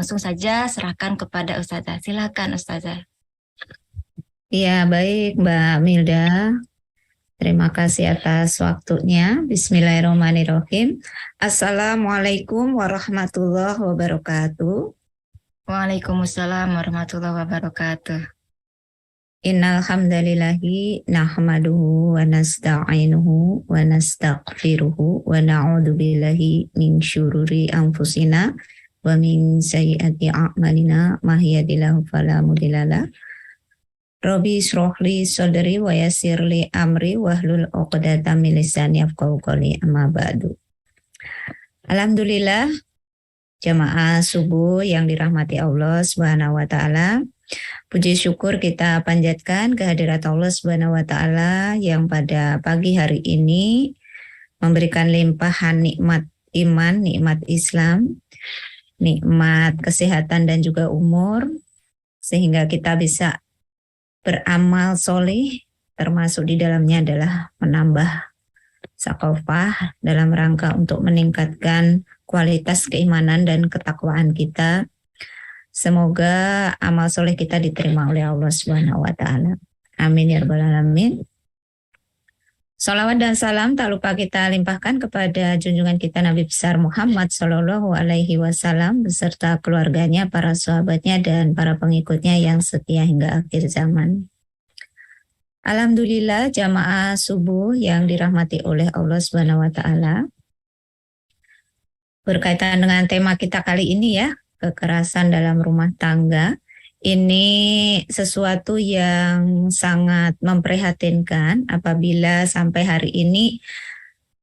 Langsung saja serahkan kepada Ustazah. Silakan Ustazah. Ya, baik Mbak Milda. Terima kasih atas waktunya. Bismillahirrahmanirrahim. Assalamualaikum warahmatullahi wabarakatuh. Waalaikumsalam warahmatullahi wabarakatuh. Innal hamdalillahi nahmaduhu wa nasta'inuhu wa nastaghfiruhu wa na'udzu billahi min syururi anfusina wa min sayyiati a'malina may yahdihillahu fala mudhillalah. Robi srohli sodri wa yasirli amri wahlul uqdatam min lisani yafqahu qawli amma ba'du. Alhamdulillah jamaah subuh yang dirahmati Allah Subhanahu wa taala. Puji syukur kita panjatkan kehadirat Allah Subhanahu wa taala yang pada pagi hari ini memberikan limpahan nikmat iman, nikmat Islam, nikmat kesehatan dan juga umur sehingga kita bisa beramal soleh, termasuk di dalamnya adalah menambah sakofah dalam rangka untuk meningkatkan kualitas keimanan dan ketakwaan kita. Semoga amal soleh kita diterima oleh Allah Subhanahu wa taala. Amin ya rabbal alamin. Salawat dan salam tak lupa kita limpahkan kepada junjungan kita Nabi besar Muhammad Sallallahu Alaihi Wasallam beserta keluarganya, para sahabatnya dan para pengikutnya yang setia hingga akhir zaman. Alhamdulillah jamaah subuh yang dirahmati oleh Allah Subhanahu wa taala. Berkaitan dengan tema kita kali ini ya, kekerasan dalam rumah tangga. Ini sesuatu yang sangat memprihatinkan apabila sampai hari ini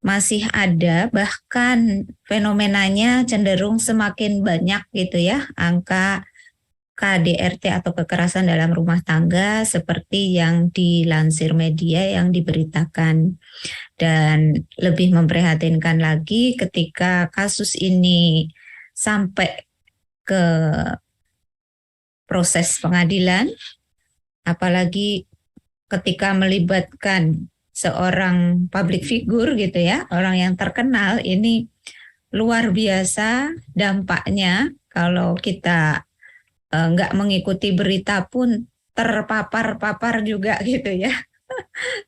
masih ada, bahkan fenomenanya cenderung semakin banyak gitu ya, angka KDRT atau kekerasan dalam rumah tangga seperti yang dilansir media yang diberitakan. Dan lebih memprihatinkan lagi ketika kasus ini sampai ke proses pengadilan, apalagi ketika melibatkan seorang public figure gitu ya, orang yang terkenal, ini luar biasa dampaknya kalau kita nggak mengikuti berita pun terpapar juga gitu ya.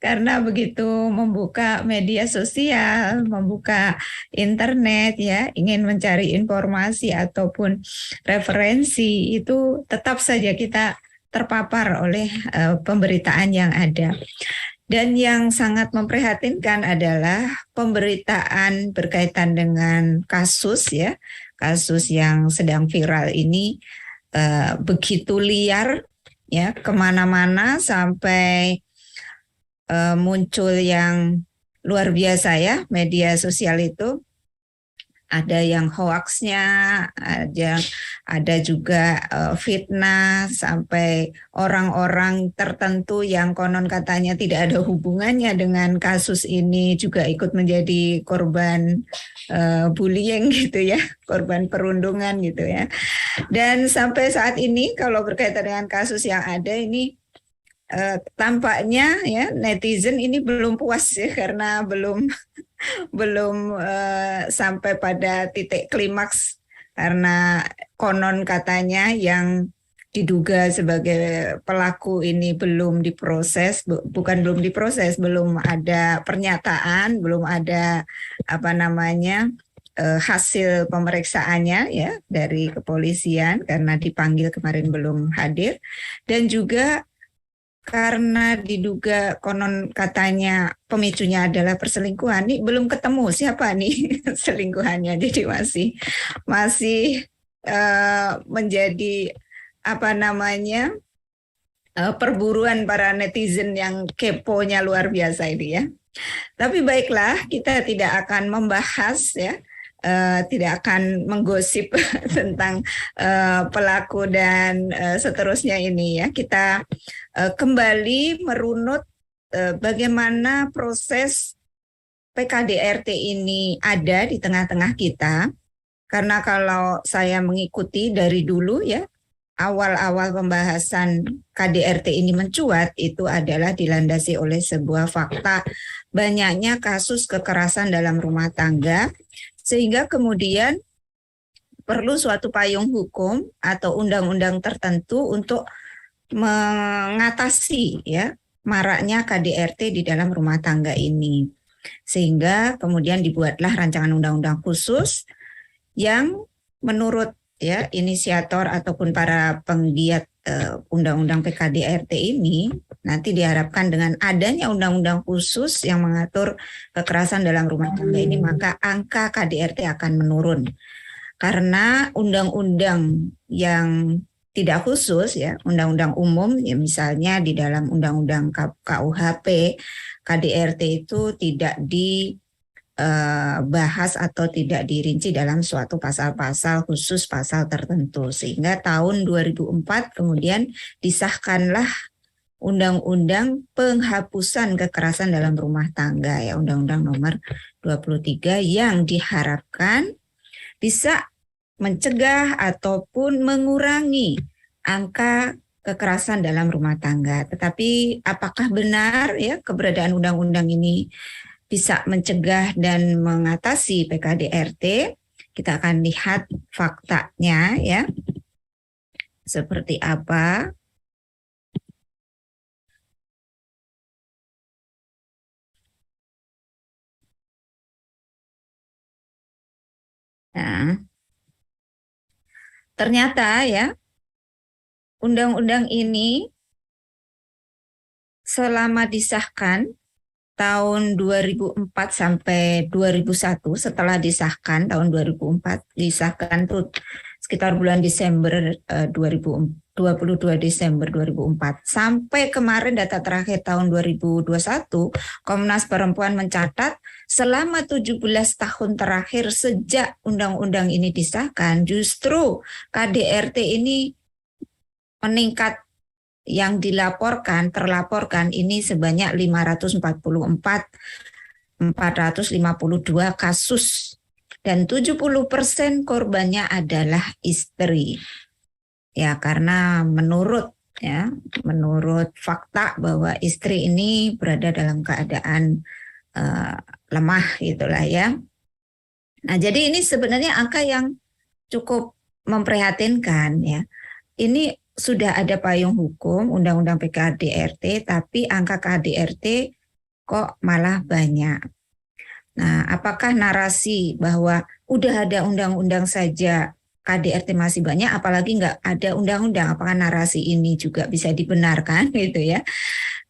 Karena begitu membuka media sosial, membuka internet ya, ingin mencari informasi ataupun referensi, itu tetap saja kita terpapar oleh pemberitaan yang ada. Dan yang sangat memprihatinkan adalah pemberitaan berkaitan dengan kasus ya, kasus yang sedang viral ini begitu liar ya, kemana-mana sampai muncul yang luar biasa ya, media sosial itu. Ada yang hoaxnya, ada juga fitnah, sampai orang-orang tertentu yang konon katanya tidak ada hubungannya dengan kasus ini juga ikut menjadi korban bullying gitu ya, korban perundungan gitu ya. Dan sampai saat ini kalau berkaitan dengan kasus yang ada ini, tampaknya ya netizen ini belum puas ya, karena belum sampai pada titik klimaks, karena konon katanya yang diduga sebagai pelaku ini belum diproses, bukan belum diproses, belum ada pernyataan, belum ada hasil pemeriksaannya ya dari kepolisian, karena dipanggil kemarin belum hadir. Dan juga karena diduga konon katanya pemicunya adalah perselingkuhan, nih belum ketemu siapa nih selingkuhannya, jadi masih menjadi perburuan para netizen yang keponya luar biasa ini ya. Tapi baiklah, kita tidak akan membahas ya, tidak akan menggosip tentang pelaku dan seterusnya ini ya. Kita kembali merunut bagaimana proses PKDRT ini ada di tengah-tengah kita. Karena kalau saya mengikuti dari dulu ya, awal-awal pembahasan KDRT ini mencuat, itu adalah dilandasi oleh sebuah fakta banyaknya kasus kekerasan dalam rumah tangga, sehingga kemudian perlu suatu payung hukum atau undang-undang tertentu untuk mengatasi ya maraknya KDRT di dalam rumah tangga ini. Sehingga kemudian dibuatlah rancangan undang-undang khusus yang menurut ya inisiator ataupun para penggiat undang-undang PKDRT ini nanti diharapkan dengan adanya undang-undang khusus yang mengatur kekerasan dalam rumah tangga ini, maka angka KDRT akan menurun. Karena undang-undang yang tidak khusus ya, undang-undang umum ya misalnya di dalam undang-undang KUHP, KDRT itu tidak dibahas atau tidak dirinci dalam suatu pasal-pasal khusus, pasal tertentu. Sehingga tahun 2004 kemudian disahkanlah Undang-Undang Penghapusan Kekerasan dalam Rumah Tangga ya, Undang-Undang Nomor 23 yang diharapkan bisa mencegah ataupun mengurangi angka kekerasan dalam rumah tangga. Tetapi apakah benar ya keberadaan undang-undang ini bisa mencegah dan mengatasi PKDRT? Kita akan lihat faktanya ya. Seperti apa? Nah, ternyata ya undang-undang ini selama disahkan tahun 2004 sampai 2001, setelah disahkan tahun 2004, disahkan tuh sekitar bulan Desember 22 Desember 2004 sampai kemarin data terakhir tahun 2021, Komnas Perempuan mencatat selama 17 tahun terakhir sejak undang-undang ini disahkan, justru KDRT ini meningkat. Yang terlaporkan ini sebanyak 452 kasus dan 70% korbannya adalah istri. Ya, karena menurut fakta bahwa istri ini berada dalam keadaan lemah gitulah ya. Nah, jadi ini sebenarnya angka yang cukup memprihatinkan ya. Ini sudah ada payung hukum Undang-Undang PKDRT, tapi angka KDRT kok malah banyak. Nah, apakah narasi bahwa udah ada undang-undang saja KDRT masih banyak, apalagi nggak ada undang-undang, apakah narasi ini juga bisa dibenarkan gitu ya?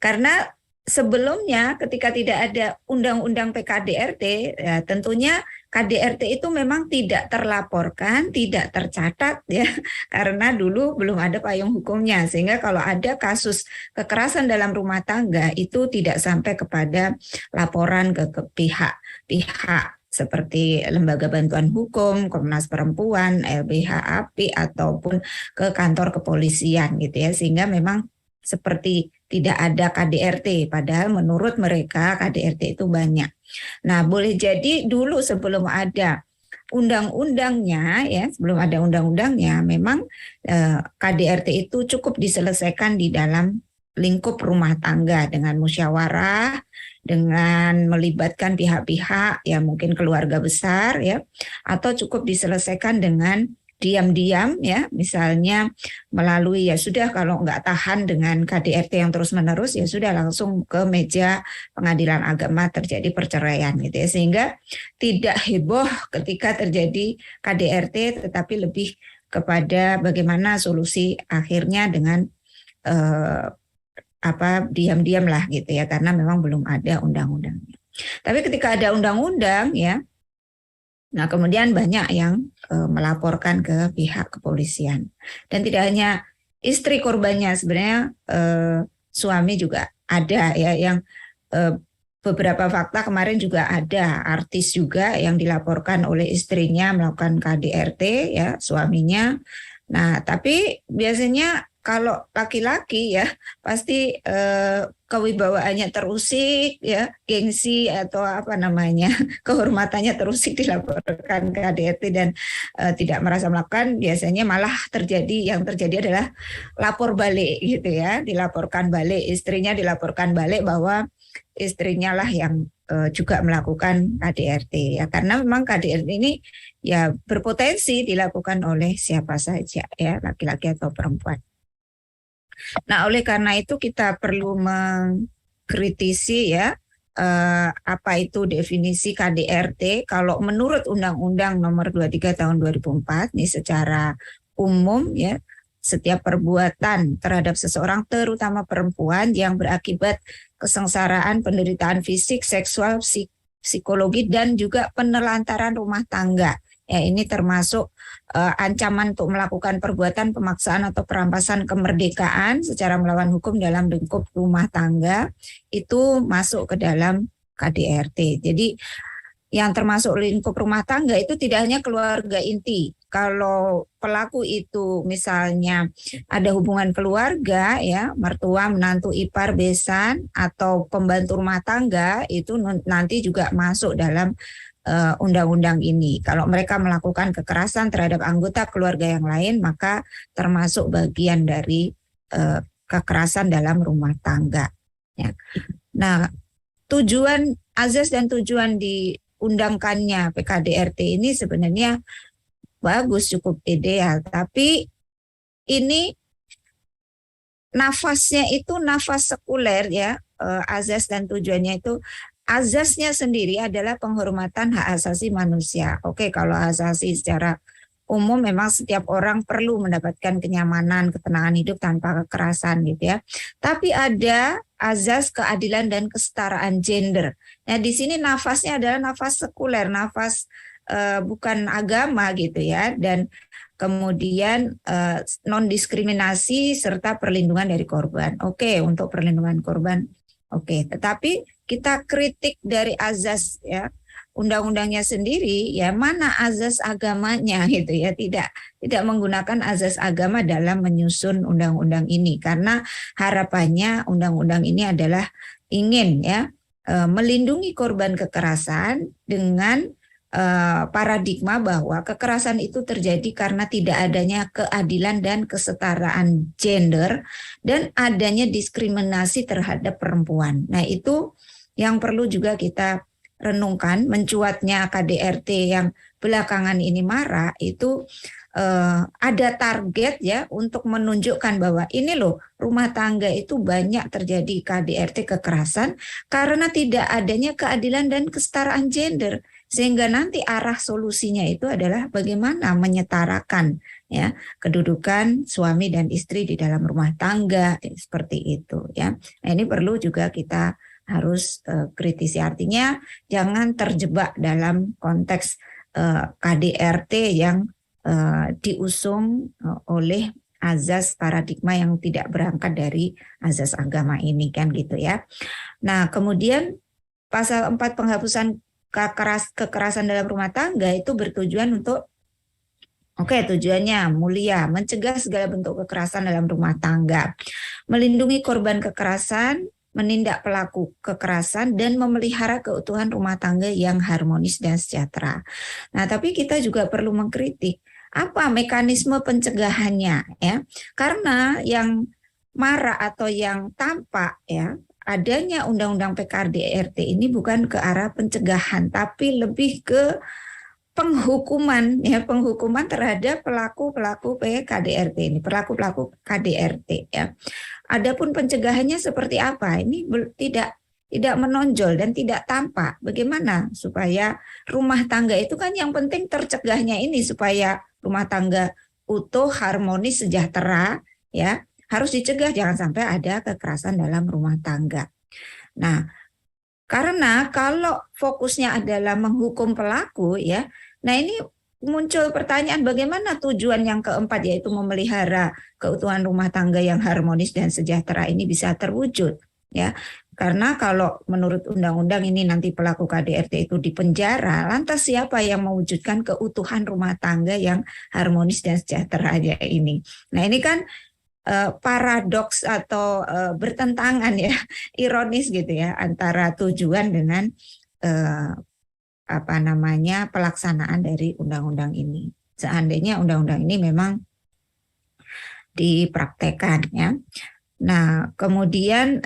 Karena sebelumnya ketika tidak ada undang-undang PKDRT, ya tentunya KDRT itu memang tidak terlaporkan, tidak tercatat ya, karena dulu belum ada payung hukumnya. Sehingga kalau ada kasus kekerasan dalam rumah tangga itu tidak sampai kepada laporan ke pihak-pihak seperti Lembaga Bantuan Hukum, Komnas Perempuan, LBH API ataupun ke kantor kepolisian gitu ya. Sehingga memang seperti tidak ada KDRT, padahal menurut mereka KDRT itu banyak. Nah, boleh jadi dulu sebelum ada undang-undangnya ya, sebelum ada undang-undangnya memang KDRT itu cukup diselesaikan di dalam lingkup rumah tangga dengan musyawarah, dengan melibatkan pihak-pihak ya mungkin keluarga besar ya, atau cukup diselesaikan dengan diam-diam ya, misalnya melalui ya sudah kalau nggak tahan dengan KDRT yang terus-menerus ya sudah langsung ke meja pengadilan agama terjadi perceraian gitu ya, sehingga tidak heboh ketika terjadi KDRT tetapi lebih kepada bagaimana solusi akhirnya dengan diam-diam lah gitu ya, karena memang belum ada undang-undangnya. Tapi ketika ada undang-undang ya, nah, kemudian banyak yang melaporkan ke pihak kepolisian. Dan tidak hanya istri korbannya, sebenarnya suami juga ada ya, yang beberapa fakta kemarin juga ada artis juga yang dilaporkan oleh istrinya melakukan KDRT ya, suaminya. Nah, tapi biasanya kalau laki-laki ya pasti kewibawaannya terusik, ya, gengsi atau apa namanya, kehormatannya terusik dilaporkan ke KDRT dan tidak merasa melakukan, biasanya malah yang terjadi adalah lapor balik gitu ya, dilaporkan balik, istrinya dilaporkan balik bahwa istrinya lah yang juga melakukan KDRT, ya, karena memang KDRT ini ya berpotensi dilakukan oleh siapa saja, ya, laki-laki atau perempuan. Nah, oleh karena itu kita perlu mengkritisi ya, apa itu definisi KDRT. Kalau menurut Undang-Undang Nomor 23 Tahun 2004 ini secara umum ya, setiap perbuatan terhadap seseorang terutama perempuan yang berakibat kesengsaraan, penderitaan fisik, seksual, psikologi dan juga penelantaran rumah tangga. Ya, ini termasuk ancaman untuk melakukan perbuatan pemaksaan atau perampasan kemerdekaan secara melawan hukum dalam lingkup rumah tangga, itu masuk ke dalam KDRT. Jadi yang termasuk lingkup rumah tangga itu tidak hanya keluarga inti. Kalau pelaku itu misalnya ada hubungan keluarga, ya, mertua, menantu, ipar, besan, atau pembantu rumah tangga, itu nanti juga masuk dalam undang-undang ini. Kalau mereka melakukan kekerasan terhadap anggota keluarga yang lain, maka termasuk bagian dari kekerasan dalam rumah tangga. Ya. Nah, tujuan azas dan tujuan diundangkannya PKDRT ini sebenarnya bagus, cukup ideal, tapi ini nafasnya itu nafas sekuler ya, azas dan tujuannya itu. Azasnya sendiri adalah penghormatan hak asasi manusia. Oke, kalau asasi secara umum memang setiap orang perlu mendapatkan kenyamanan, ketenangan hidup tanpa kekerasan gitu ya. Tapi ada azas keadilan dan kesetaraan gender. Nah, di sini nafasnya adalah nafas sekuler, nafas bukan agama gitu ya, dan kemudian non-diskriminasi serta perlindungan dari korban. Oke, untuk perlindungan korban. Oke, tetapi kita kritik dari azas ya undang-undangnya sendiri, ya, mana azas agamanya gitu ya, tidak menggunakan azas agama dalam menyusun undang-undang ini, karena harapannya undang-undang ini adalah ingin ya melindungi korban kekerasan dengan paradigma bahwa kekerasan itu terjadi karena tidak adanya keadilan dan kesetaraan gender dan adanya diskriminasi terhadap perempuan. Nah, itu yang perlu juga kita renungkan. Mencuatnya KDRT yang belakangan ini marak itu ada target ya untuk menunjukkan bahwa ini loh, rumah tangga itu banyak terjadi KDRT kekerasan karena tidak adanya keadilan dan kesetaraan gender. Sehingga nanti arah solusinya itu adalah bagaimana menyetarakan ya kedudukan suami dan istri di dalam rumah tangga, seperti itu ya. Nah, ini perlu juga kita harus kritisi, artinya jangan terjebak dalam konteks KDRT yang diusung oleh azas paradigma yang tidak berangkat dari azas agama ini kan gitu ya. Nah, kemudian pasal 4 penghapusan kekerasan dalam rumah tangga itu bertujuan untuk tujuannya mulia, mencegah segala bentuk kekerasan dalam rumah tangga, melindungi korban kekerasan, menindak pelaku kekerasan, dan memelihara keutuhan rumah tangga yang harmonis dan sejahtera. Nah, tapi kita juga perlu mengkritik apa mekanisme pencegahannya ya, karena yang marak atau yang tampak ya adanya undang-undang PKDRT ini bukan ke arah pencegahan, tapi lebih ke penghukuman ya, penghukuman terhadap pelaku-pelaku PKDRT ini, pelaku-pelaku KDRT ya. Adapun pencegahannya seperti apa? Ini tidak menonjol dan tidak tampak. Bagaimana supaya rumah tangga itu kan yang penting tercegahnya ini, supaya rumah tangga utuh, harmonis, sejahtera ya. Harus dicegah, jangan sampai ada kekerasan dalam rumah tangga. Nah, karena kalau fokusnya adalah menghukum pelaku ya, nah ini muncul pertanyaan bagaimana tujuan yang keempat, yaitu memelihara keutuhan rumah tangga yang harmonis dan sejahtera ini bisa terwujud ya. Karena kalau menurut undang-undang ini nanti pelaku KDRT itu dipenjara, lantas siapa yang mewujudkan keutuhan rumah tangga yang harmonis dan sejahtera aja ini? Nah, ini kan paradoks atau bertentangan ya, ironis gitu ya antara tujuan dengan pelaksanaan dari undang-undang ini. Seandainya undang-undang ini memang dipraktekkan ya. Nah, kemudian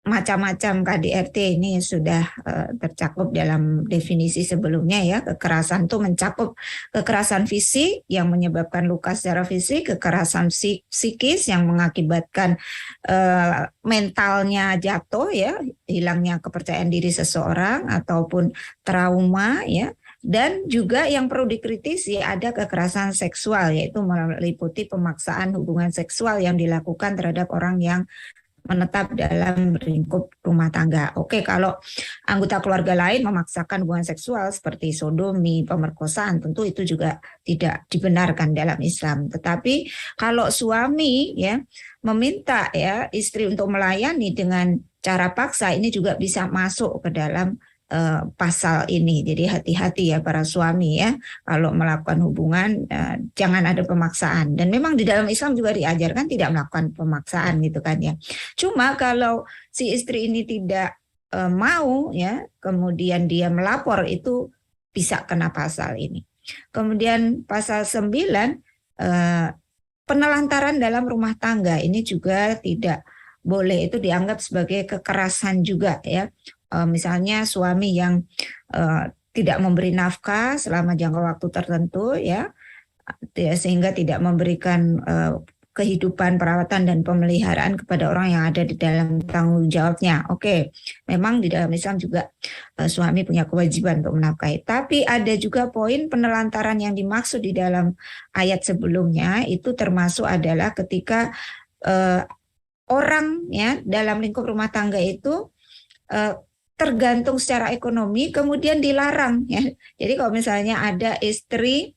macam-macam KDRT ini sudah tercakup dalam definisi sebelumnya ya. Kekerasan itu mencakup kekerasan fisik yang menyebabkan luka secara fisik, kekerasan psikis yang mengakibatkan mentalnya jatuh ya, hilangnya kepercayaan diri seseorang ataupun trauma ya. Dan juga yang perlu dikritisi ada kekerasan seksual, yaitu meliputi pemaksaan hubungan seksual yang dilakukan terhadap orang yang menetap dalam lingkup rumah tangga. Oke, kalau anggota keluarga lain memaksakan hubungan seksual seperti sodomi, pemerkosaan, tentu itu juga tidak dibenarkan dalam Islam. Tetapi kalau suami ya meminta ya istri untuk melayani dengan cara paksa, ini juga bisa masuk ke dalam pasal ini. Jadi hati-hati ya para suami ya, kalau melakukan hubungan jangan ada pemaksaan. Dan memang di dalam Islam juga diajarkan tidak melakukan pemaksaan gitu kan ya. Cuma kalau si istri ini tidak mau ya, kemudian dia melapor, itu bisa kena pasal ini. Kemudian pasal 9 penelantaran dalam rumah tangga, ini juga tidak boleh, itu dianggap sebagai kekerasan juga ya. Misalnya suami yang tidak memberi nafkah selama jangka waktu tertentu ya, sehingga tidak memberikan kehidupan, perawatan dan pemeliharaan kepada orang yang ada di dalam tanggung jawabnya. Oke, memang di dalam Islam juga suami punya kewajiban untuk menafkahi. Tapi ada juga poin penelantaran yang dimaksud di dalam ayat sebelumnya, itu termasuk adalah ketika orang ya dalam lingkup rumah tangga itu tergantung secara ekonomi, kemudian dilarang ya. Jadi kalau misalnya ada istri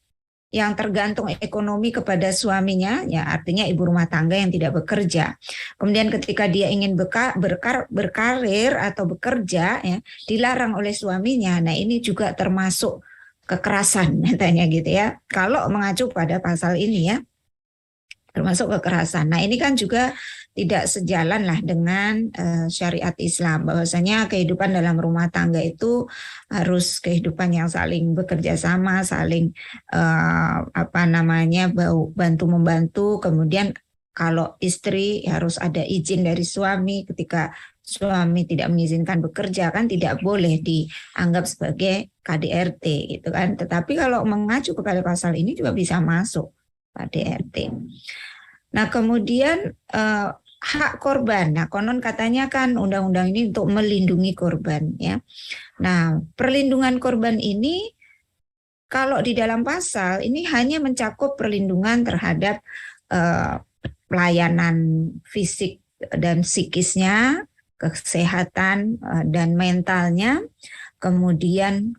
yang tergantung ekonomi kepada suaminya, ya artinya ibu rumah tangga yang tidak bekerja. Kemudian ketika dia ingin berkarir atau bekerja, ya dilarang oleh suaminya. Nah ini juga termasuk kekerasan katanya gitu ya. Kalau mengacu pada pasal ini ya, termasuk kekerasan. Nah ini kan juga tidak sejalan lah dengan syariat Islam, bahwasanya kehidupan dalam rumah tangga itu harus kehidupan yang saling bekerja sama, saling bantu membantu. Kemudian kalau istri harus ada izin dari suami, ketika suami tidak mengizinkan bekerja kan tidak boleh dianggap sebagai KDRT gitu kan. Tetapi kalau mengacu kepada pasal ini juga bisa masuk KDRT. Nah kemudian hak korban. Nah, konon katanya kan undang-undang ini untuk melindungi korban ya. Nah, perlindungan korban ini kalau di dalam pasal ini hanya mencakup perlindungan terhadap pelayanan fisik dan psikisnya, kesehatan dan mentalnya, kemudian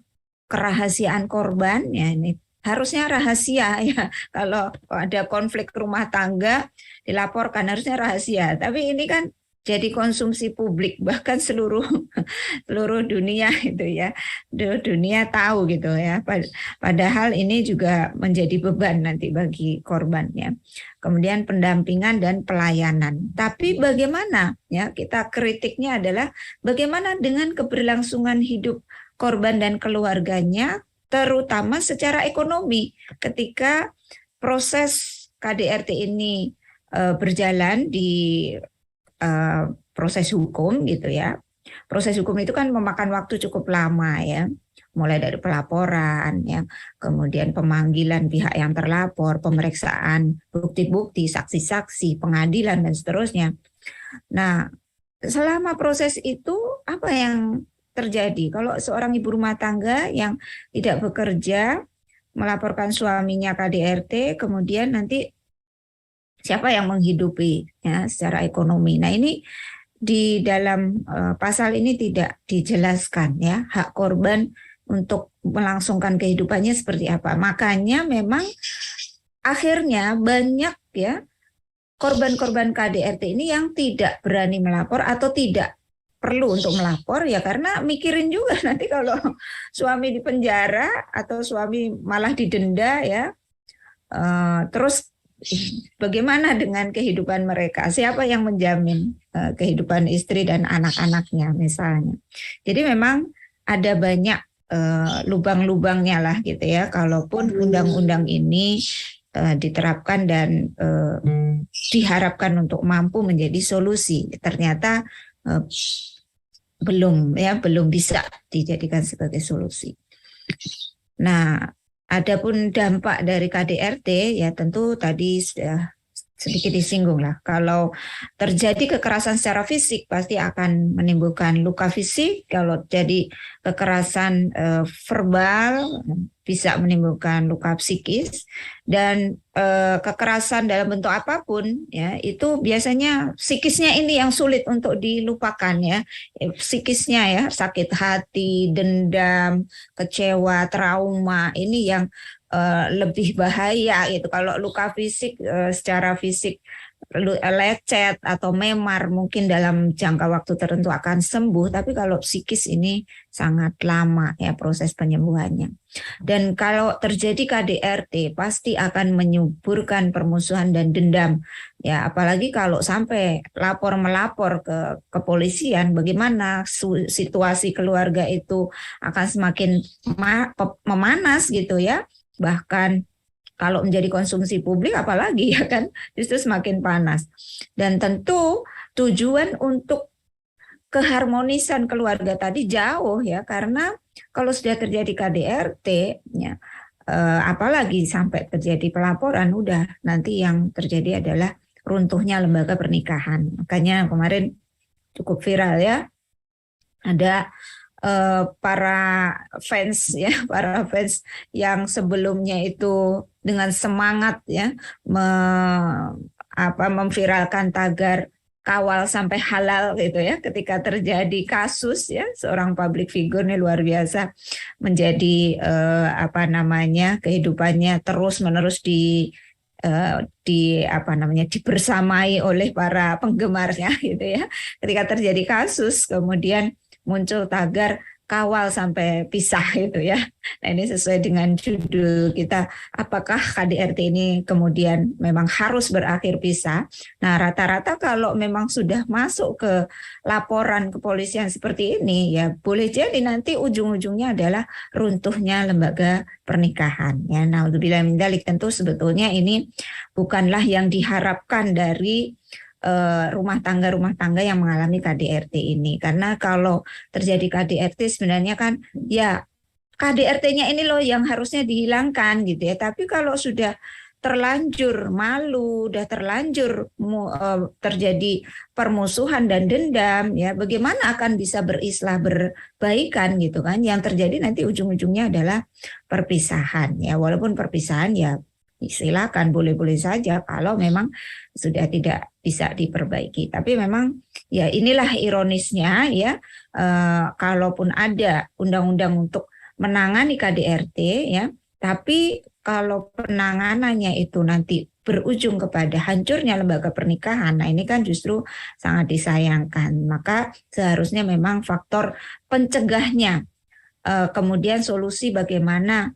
kerahasiaan korban ya, ini harusnya rahasia ya. Kalau ada konflik rumah tangga dilaporkan harusnya rahasia. Tapi ini kan jadi konsumsi publik, bahkan seluruh dunia itu ya. Dunia tahu gitu ya. Padahal ini juga menjadi beban nanti bagi korbannya. Kemudian pendampingan dan pelayanan. Tapi bagaimana ya, kita kritiknya adalah bagaimana dengan keberlangsungan hidup korban dan keluarganya, terutama secara ekonomi ketika proses KDRT ini berjalan di proses hukum gitu ya. Proses hukum itu kan memakan waktu cukup lama ya, mulai dari pelaporan ya, kemudian pemanggilan pihak yang terlapor, pemeriksaan bukti-bukti, saksi-saksi, pengadilan dan seterusnya. Nah, selama proses itu apa yang terjadi? Kalau seorang ibu rumah tangga yang tidak bekerja melaporkan suaminya KDRT, kemudian nanti siapa yang menghidupi ya secara ekonomi? Nah ini di dalam pasal ini tidak dijelaskan ya hak korban untuk melangsungkan kehidupannya seperti apa. Makanya memang akhirnya banyak ya korban-korban KDRT ini yang tidak berani melapor atau tidak perlu untuk melapor ya, karena mikirin juga nanti kalau suami di penjara atau suami malah didenda ya, terus bagaimana dengan kehidupan mereka? Siapa yang menjamin kehidupan istri dan anak-anaknya misalnya? Jadi memang ada banyak lubang-lubangnya lah gitu ya. Kalaupun undang-undang ini diterapkan dan diharapkan untuk mampu menjadi solusi, ternyata belum bisa dijadikan sebagai solusi. Nah, adapun dampak dari KDRT ya tentu tadi sudah sedikit disinggung lah. Kalau terjadi kekerasan secara fisik pasti akan menimbulkan luka fisik. Kalau jadi kekerasan verbal bisa menimbulkan luka psikis, dan kekerasan dalam bentuk apapun ya itu biasanya psikisnya ini yang sulit untuk dilupakan ya. Psikisnya ya, sakit hati, dendam, kecewa, trauma ini yang lebih bahaya gitu. Kalau luka fisik secara fisik lecet atau memar mungkin dalam jangka waktu tertentu akan sembuh, tapi kalau psikis ini sangat lama ya proses penyembuhannya. Dan kalau terjadi KDRT pasti akan menyuburkan permusuhan dan dendam ya, apalagi kalau sampai melapor ke kepolisian, bagaimana situasi keluarga itu akan semakin memanas gitu ya. Bahkan kalau menjadi konsumsi publik apalagi ya kan, justru semakin panas. Dan tentu tujuan untuk keharmonisan keluarga tadi jauh ya, karena kalau sudah terjadi KDRT ya, apalagi sampai terjadi pelaporan, udah nanti yang terjadi adalah runtuhnya lembaga pernikahan. Makanya kemarin cukup viral ya, ada para fans ya, para fans yang sebelumnya itu dengan semangat ya memviralkan tagar kawal sampai halal gitu ya, ketika terjadi kasus ya seorang public figure nih luar biasa menjadi kehidupannya terus menerus dibersamai oleh para penggemarnya gitu ya. Ketika terjadi kasus kemudian muncul tagar kawal sampai pisah itu ya. Nah ini sesuai dengan judul kita, apakah KDRT ini kemudian memang harus berakhir pisah? Nah rata-rata kalau memang sudah masuk ke laporan kepolisian seperti ini ya boleh jadi nanti ujung-ujungnya adalah runtuhnya lembaga pernikahan. Ya, naudzubillah min dzalik, tentu sebetulnya ini bukanlah yang diharapkan dari rumah tangga yang mengalami KDRT ini. Karena kalau terjadi KDRT sebenarnya kan ya KDRT-nya ini loh yang harusnya dihilangkan gitu ya. Tapi kalau sudah terlanjur malu, udah terlanjur terjadi permusuhan dan dendam ya, bagaimana akan bisa berislah berbaikan gitu kan? Yang terjadi nanti ujung-ujungnya adalah perpisahan ya. Walaupun perpisahan ya silakan, boleh-boleh saja kalau memang sudah tidak bisa diperbaiki. Tapi memang ya inilah ironisnya ya, kalaupun ada undang-undang untuk menangani KDRT ya, tapi kalau penanganannya itu nanti berujung kepada hancurnya lembaga pernikahan, nah ini kan justru sangat disayangkan. Maka seharusnya memang faktor pencegahnya, kemudian solusi bagaimana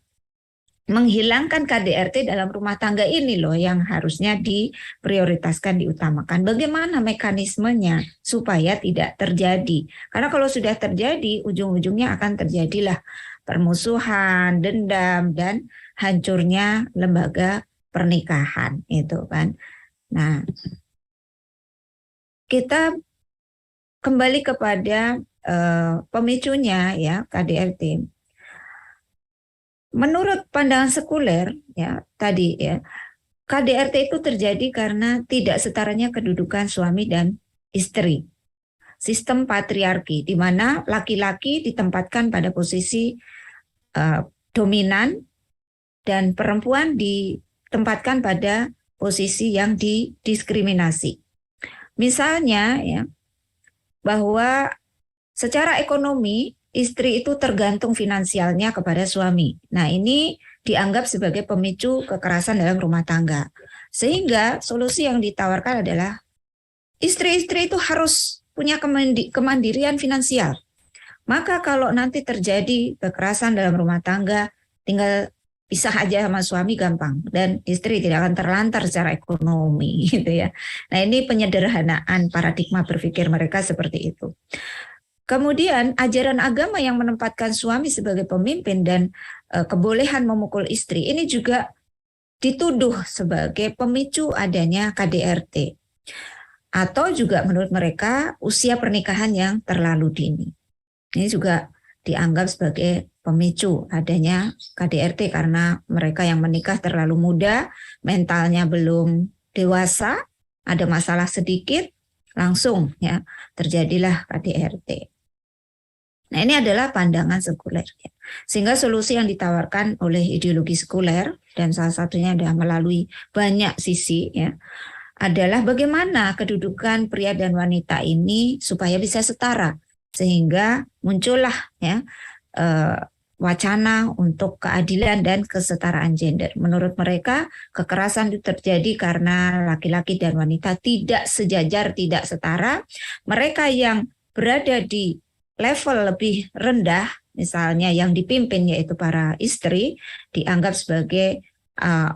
menghilangkan KDRT dalam rumah tangga ini loh yang harusnya diprioritaskan, diutamakan. Bagaimana mekanismenya supaya tidak terjadi? Karena kalau sudah terjadi, ujung-ujungnya akan terjadilah permusuhan, dendam, dan hancurnya lembaga pernikahan itu kan. Nah, kita kembali kepada pemicunya ya KDRT. Menurut pandangan sekuler ya tadi ya, KDRT itu terjadi karena tidak setaranya kedudukan suami dan istri. Sistem patriarki di mana laki-laki ditempatkan pada posisi dominan dan perempuan ditempatkan pada posisi yang didiskriminasi. Misalnya ya, bahwa secara ekonomi istri itu tergantung finansialnya kepada suami. Nah, ini dianggap sebagai pemicu kekerasan dalam rumah tangga. Sehingga solusi yang ditawarkan adalah istri-istri itu harus punya kemandirian finansial. Maka kalau nanti terjadi kekerasan dalam rumah tangga, tinggal pisah aja sama suami gampang dan istri tidak akan terlantar secara ekonomi gitu ya. Nah, ini penyederhanaan paradigma berpikir mereka seperti itu. Kemudian ajaran agama yang menempatkan suami sebagai pemimpin dan kebolehan memukul istri ini juga dituduh sebagai pemicu adanya KDRT. Atau juga menurut mereka usia pernikahan yang terlalu dini. Ini juga dianggap sebagai pemicu adanya KDRT karena mereka yang menikah terlalu muda, mentalnya belum dewasa, ada masalah sedikit, langsung ya terjadilah KDRT. Nah, ini adalah pandangan sekuler. Sehingga solusi yang ditawarkan oleh ideologi sekuler, dan salah satunya adalah melalui banyak sisi, ya, adalah bagaimana kedudukan pria dan wanita ini supaya bisa setara. Sehingga muncullah ya wacana untuk keadilan dan kesetaraan gender. Menurut mereka, kekerasan itu terjadi karena laki-laki dan wanita tidak sejajar, tidak setara. Mereka yang berada di level lebih rendah, misalnya yang dipimpin yaitu para istri, dianggap sebagai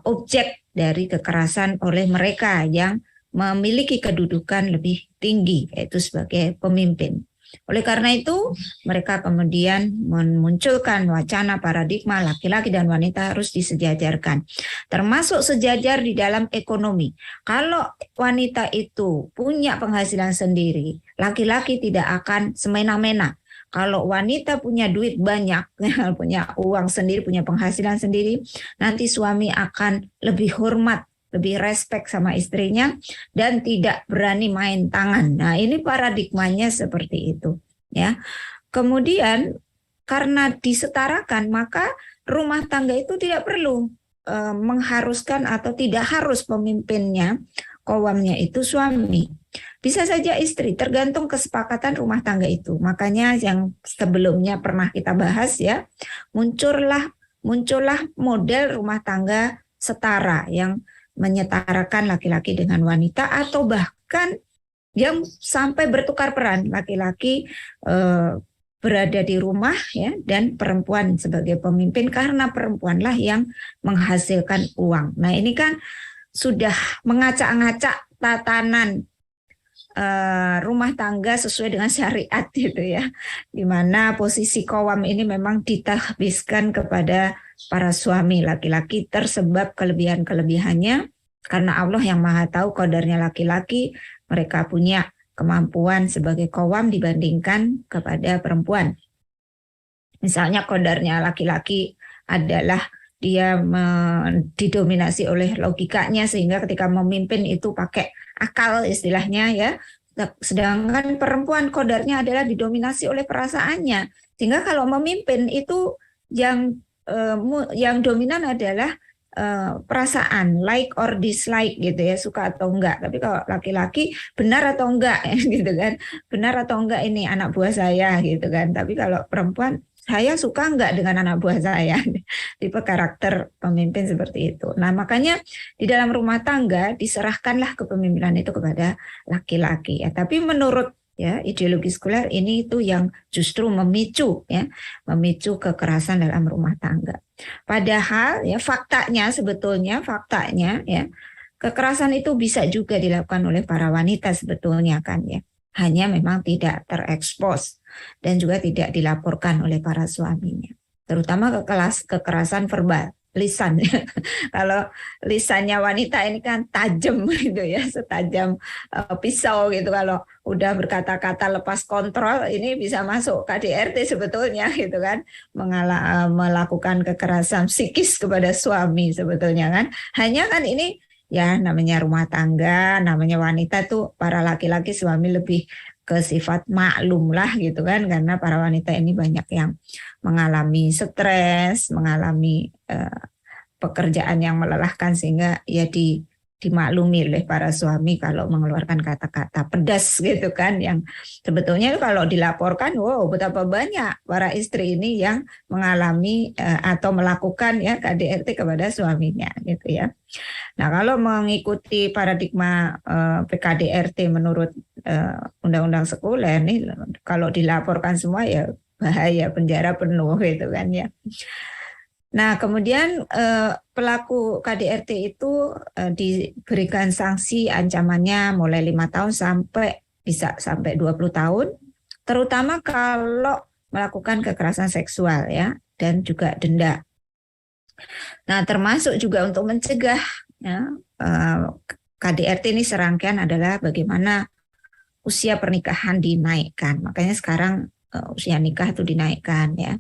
objek dari kekerasan oleh mereka yang memiliki kedudukan lebih tinggi, yaitu sebagai pemimpin. Oleh karena itu, mereka kemudian memunculkan wacana paradigma laki-laki dan wanita harus disejajarkan, termasuk sejajar di dalam ekonomi. Kalau wanita itu punya penghasilan sendiri, laki-laki tidak akan semena-mena. Kalau wanita punya duit banyak, punya uang sendiri, punya penghasilan sendiri, nanti suami akan lebih hormat, lebih respect sama istrinya dan tidak berani main tangan. Nah, ini paradigmanya seperti itu, ya. Kemudian karena disetarakan, maka rumah tangga itu tidak perlu mengharuskan atau tidak harus pemimpinnya, qawwamnya itu suami. Bisa saja istri, tergantung kesepakatan rumah tangga itu. Makanya yang sebelumnya pernah kita bahas ya, muncullah model rumah tangga setara yang menyetarakan laki-laki dengan wanita, atau bahkan yang sampai bertukar peran, laki-laki berada di rumah ya dan perempuan sebagai pemimpin karena perempuanlah yang menghasilkan uang. Nah, ini kan sudah mengacak-ngacak tatanan rumah tangga sesuai dengan syariat gitu ya, di mana posisi qawwam ini memang ditahbiskan kepada para suami laki-laki tersebab kelebihan-kelebihannya, karena Allah yang maha tahu qadarnya laki-laki, mereka punya kemampuan sebagai qawwam dibandingkan kepada perempuan. Misalnya qadarnya laki-laki adalah dia didominasi oleh logikanya sehingga ketika memimpin itu pakai akal istilahnya ya. Sedangkan perempuan qadarnya adalah didominasi oleh perasaannya. Sehingga kalau memimpin itu yang dominan adalah perasaan, like or dislike gitu ya, suka atau enggak. Tapi kalau laki-laki benar atau enggak gitu kan. Benar atau enggak ini anak buah saya gitu kan. Tapi kalau perempuan, saya suka enggak dengan anak buah saya. Tipe karakter pemimpin seperti itu. Nah, makanya di dalam rumah tangga diserahkanlah kepemimpinan itu kepada laki-laki ya. Tapi menurut ya ideologi sekuler ini itu yang justru memicu kekerasan dalam rumah tangga. Padahal ya faktanya ya kekerasan itu bisa juga dilakukan oleh para wanita sebetulnya kan ya. Hanya memang tidak terekspos dan juga tidak dilaporkan oleh para suaminya. Terutama kekerasan verbal, lisan. Kalau lisannya wanita ini kan tajam gitu ya, setajam pisau gitu. Kalau udah berkata-kata lepas kontrol, ini bisa masuk KDRT sebetulnya gitu kan, melakukan kekerasan psikis kepada suami sebetulnya kan. Hanya kan ini ya namanya rumah tangga, namanya wanita tuh para laki-laki suami lebih ke sifat maklum lah gitu kan, karena para wanita ini banyak yang mengalami stres, mengalami pekerjaan yang melelahkan sehingga ya dimaklumi oleh para suami kalau mengeluarkan kata-kata pedas gitu kan, yang sebetulnya kalau dilaporkan wow betapa banyak para istri ini yang mengalami atau melakukan ya KDRT kepada suaminya gitu ya. Nah, kalau mengikuti paradigma PKDRT menurut undang-undang sekuler nih, kalau dilaporkan semua ya bahaya, penjara penuh gitu kan ya. Nah, kemudian pelaku KDRT itu diberikan sanksi ancamannya mulai 5 tahun sampai bisa sampai 20 tahun, terutama kalau melakukan kekerasan seksual ya, dan juga denda. Nah, termasuk juga untuk mencegah ya, KDRT ini serangkaian adalah bagaimana usia pernikahan dinaikkan. Makanya sekarang usia nikah itu dinaikkan ya.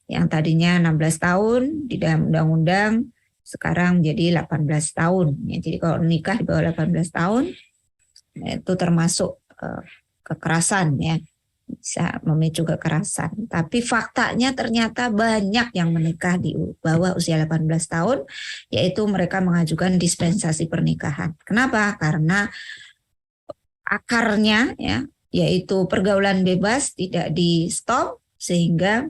Yang tadinya 16 tahun di dalam undang-undang sekarang menjadi 18 tahun. Ya, jadi kalau nikah di bawah 18 tahun itu termasuk kekerasan ya, bisa memicu kekerasan. Tapi faktanya ternyata banyak yang menikah di bawah usia 18 tahun, yaitu mereka mengajukan dispensasi pernikahan. Kenapa? Karena akarnya ya, yaitu pergaulan bebas tidak di stop, sehingga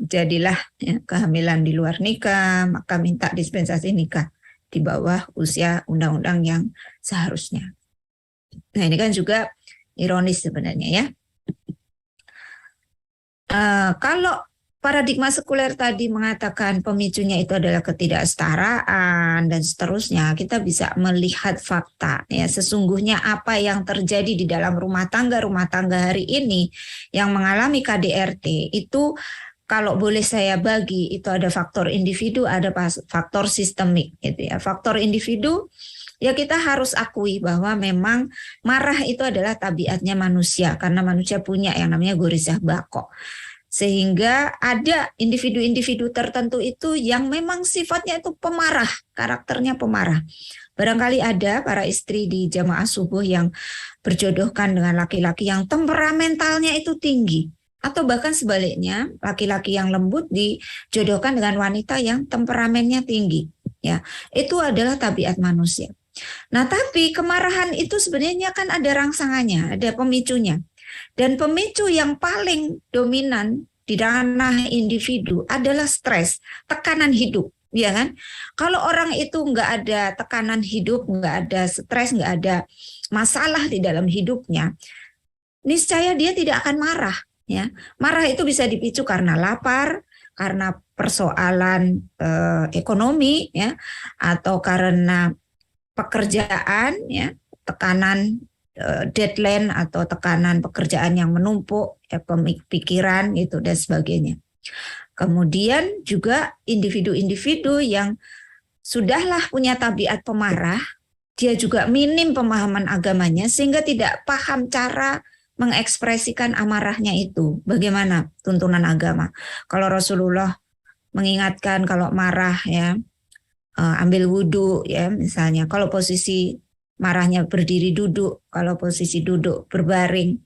jadilah ya, kehamilan di luar nikah, maka minta dispensasi nikah di bawah usia undang-undang yang seharusnya. Nah, ini kan juga ironis sebenarnya ya. Kalau paradigma sekuler tadi mengatakan pemicunya itu adalah ketidaksetaraan dan seterusnya, kita bisa melihat fakta ya, sesungguhnya apa yang terjadi di dalam rumah tangga hari ini yang mengalami KDRT itu, kalau boleh saya bagi, itu ada faktor individu, ada faktor sistemik gitu ya. Faktor individu ya, kita harus akui bahwa memang marah itu adalah tabiatnya manusia, karena manusia punya yang namanya gorizah bako. Sehingga ada individu-individu tertentu itu yang memang sifatnya itu pemarah, karakternya pemarah. Barangkali ada para istri di jamaah subuh yang berjodohkan dengan laki-laki yang temperamentalnya itu tinggi. Atau bahkan sebaliknya, laki-laki yang lembut dijodohkan dengan wanita yang temperamennya tinggi. Ya, itu adalah tabiat manusia. Nah, tapi kemarahan itu sebenarnya kan ada rangsangannya, ada pemicunya. Dan pemicu yang paling dominan di ranah individu adalah stres, tekanan hidup, ya kan? Kalau orang itu nggak ada tekanan hidup, nggak ada stres, nggak ada masalah di dalam hidupnya, niscaya dia tidak akan marah. Ya, marah itu bisa dipicu karena lapar, karena persoalan ekonomi, ya, atau karena pekerjaan, ya, tekanan deadline atau tekanan pekerjaan yang menumpuk, ya, pemikiran itu dan sebagainya. Kemudian juga individu-individu yang sudahlah punya tabiat pemarah, dia juga minim pemahaman agamanya sehingga tidak paham cara mengekspresikan amarahnya itu. Bagaimana tuntunan agama? Kalau Rasulullah mengingatkan kalau marah ya, ambil wudhu ya misalnya. Kalau posisi marahnya berdiri duduk, kalau posisi duduk berbaring,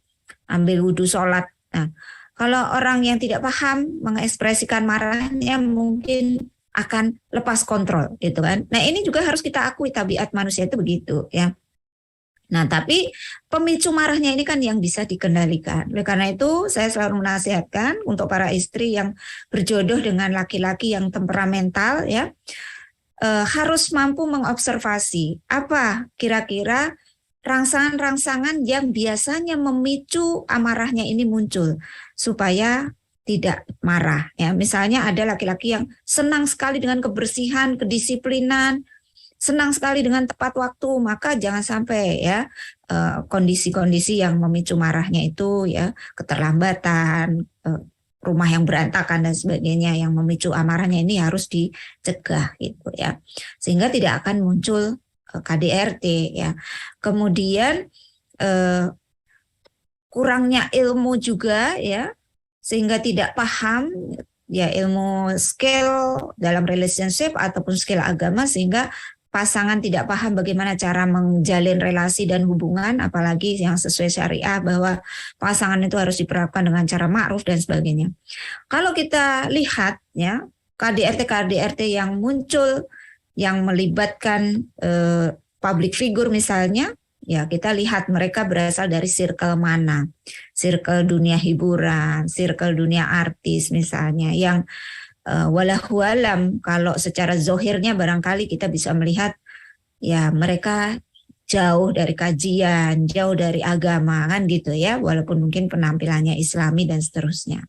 ambil wudhu sholat. Nah, kalau orang yang tidak paham mengekspresikan marahnya mungkin akan lepas kontrol gitu kan. Nah, ini juga harus kita akui tabiat manusia itu begitu ya. Nah, tapi pemicu marahnya ini kan yang bisa dikendalikan. Oleh karena itu, saya selalu menasihatkan untuk para istri yang berjodoh dengan laki-laki yang temperamental ya, harus mampu mengobservasi apa kira-kira rangsangan-rangsangan yang biasanya memicu amarahnya ini muncul supaya tidak marah ya. Misalnya ada laki-laki yang senang sekali dengan kebersihan, kedisiplinan, senang sekali dengan tepat waktu, maka jangan sampai ya kondisi-kondisi yang memicu marahnya itu ya, keterlambatan, rumah yang berantakan dan sebagainya yang memicu amarahnya ini harus dicegah gitu ya, sehingga tidak akan muncul KDRT ya. Kemudian kurangnya ilmu juga ya, sehingga tidak paham ya ilmu skill dalam relationship ataupun skill agama, sehingga pasangan tidak paham bagaimana cara menjalin relasi dan hubungan, apalagi yang sesuai syariah bahwa pasangan itu harus diperlakukan dengan cara ma'ruf dan sebagainya. Kalau kita lihat ya KDRT yang muncul yang melibatkan public figure misalnya, ya kita lihat mereka berasal dari circle mana, circle dunia hiburan, circle dunia artis misalnya, yang walahu alam kalau secara zohirnya barangkali kita bisa melihat ya mereka jauh dari kajian, jauh dari agama kan gitu ya, walaupun mungkin penampilannya islami dan seterusnya.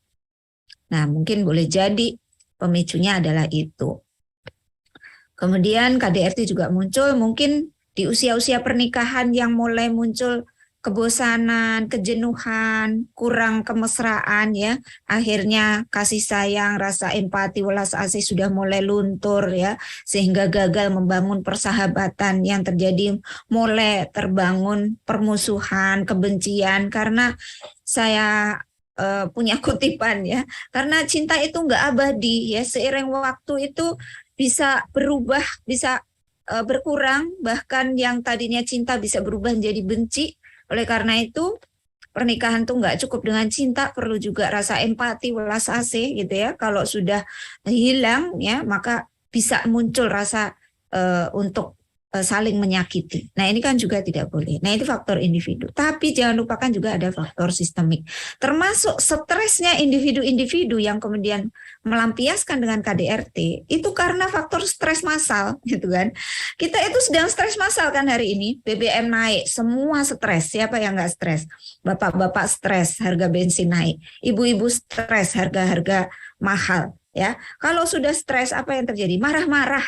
Nah, mungkin boleh jadi pemicunya adalah itu. Kemudian KDRT juga muncul mungkin di usia-usia pernikahan yang mulai muncul kebosanan, kejenuhan, kurang kemesraan ya. Akhirnya kasih sayang, rasa empati, welas asih sudah mulai luntur ya, sehingga gagal membangun persahabatan, yang terjadi mulai terbangun permusuhan, kebencian karena saya punya kutipan ya. Karena cinta itu nggak abadi ya, seiring waktu itu bisa berubah, bisa berkurang, bahkan yang tadinya cinta bisa berubah menjadi benci. Oleh karena itu, pernikahan tuh nggak cukup dengan cinta, perlu juga rasa empati, welas asih gitu ya. Kalau sudah hilang ya, maka bisa muncul rasa untuk saling menyakiti. Nah, ini kan juga tidak boleh. Nah, itu faktor individu. Tapi jangan lupakan juga ada faktor sistemik. Termasuk stresnya individu-individu yang kemudian melampiaskan dengan KDRT, itu karena faktor stres massal gitu kan. Kita itu sedang stres massal kan hari ini, BBM naik, semua stres. Siapa yang nggak stres? Bapak-bapak stres, harga bensin naik. Ibu-ibu stres, harga-harga mahal. Ya, kalau sudah stres apa yang terjadi? Marah-marah.